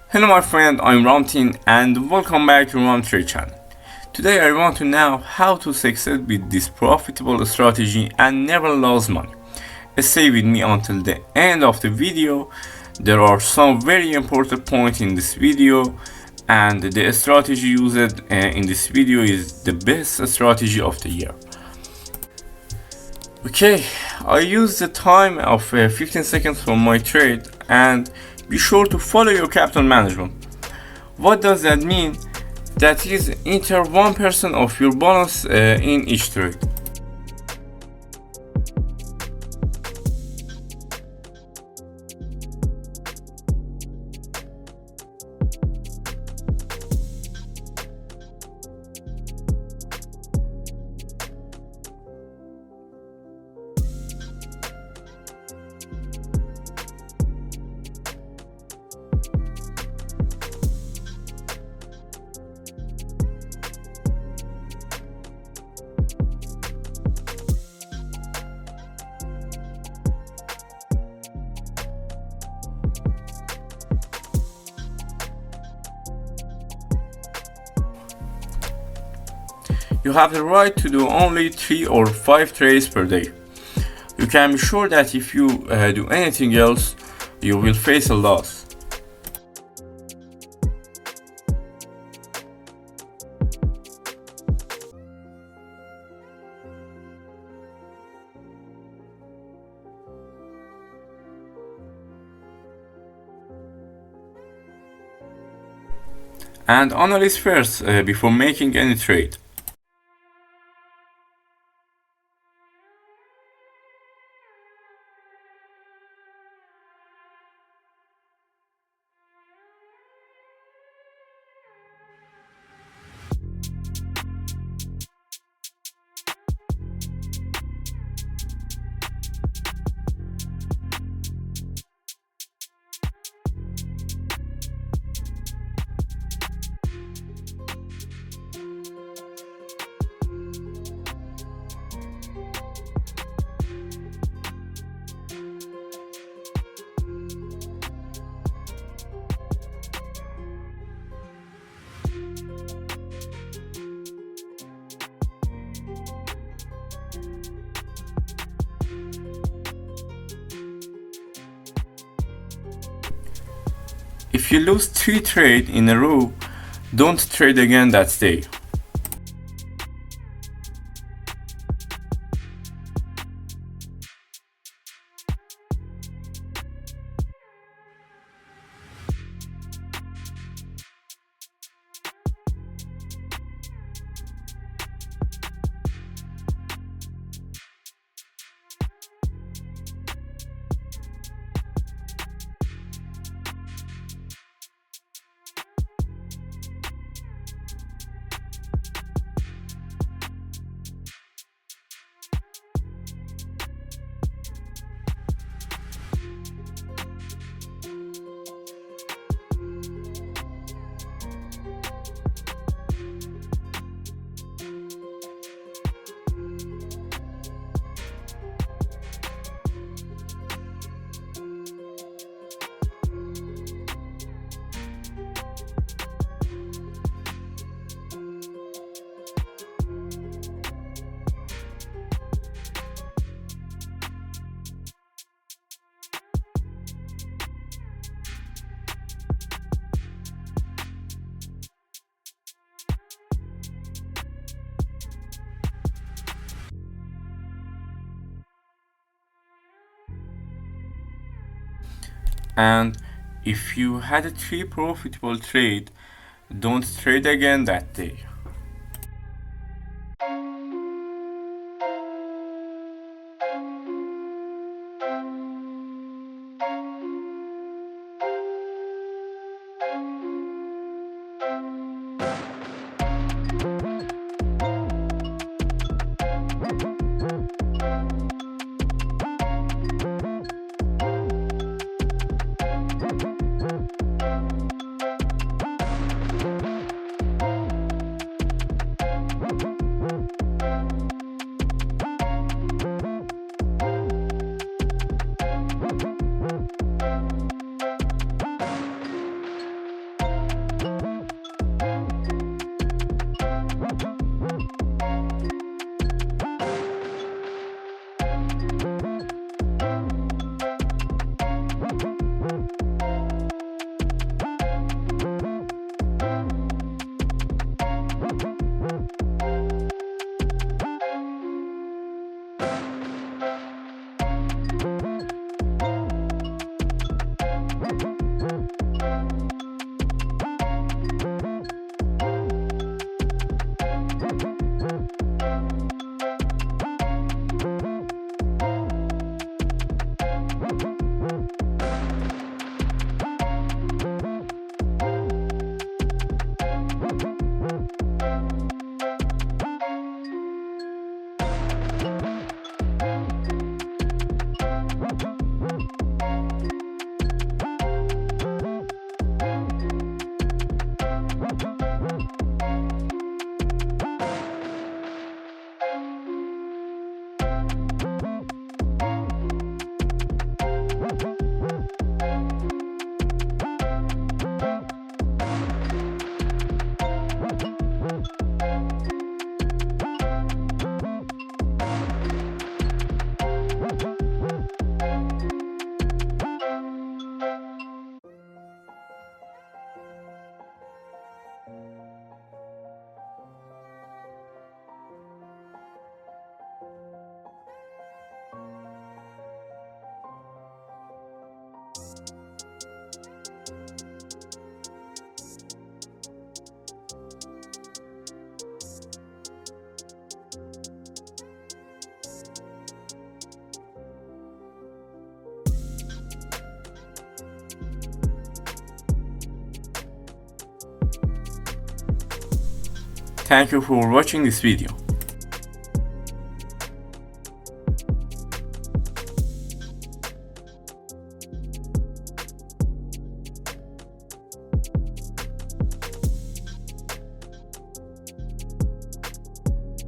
Hello my friend, I'm Ramtin and welcome back to ramtin channel. Today I want to know how to succeed with this profitable strategy and never lose money. Stay with me until the end of the video. There are some very important points in this video and the strategy used in this video is the best strategy of the year. Okay, I use the time of 15 seconds for my trade and be sure to follow your capital management. What does that mean? That is, enter 1% of your bonus in each trade. You have the right to do only 3 or 5 trades per day. You can be sure that if you do anything else, you will face a loss. And analyze first before making any trade. If you lose 3 trades in a row, don't trade again that day. And if you had a 3 profitable trade, don't trade again that day. Thank you for watching this video.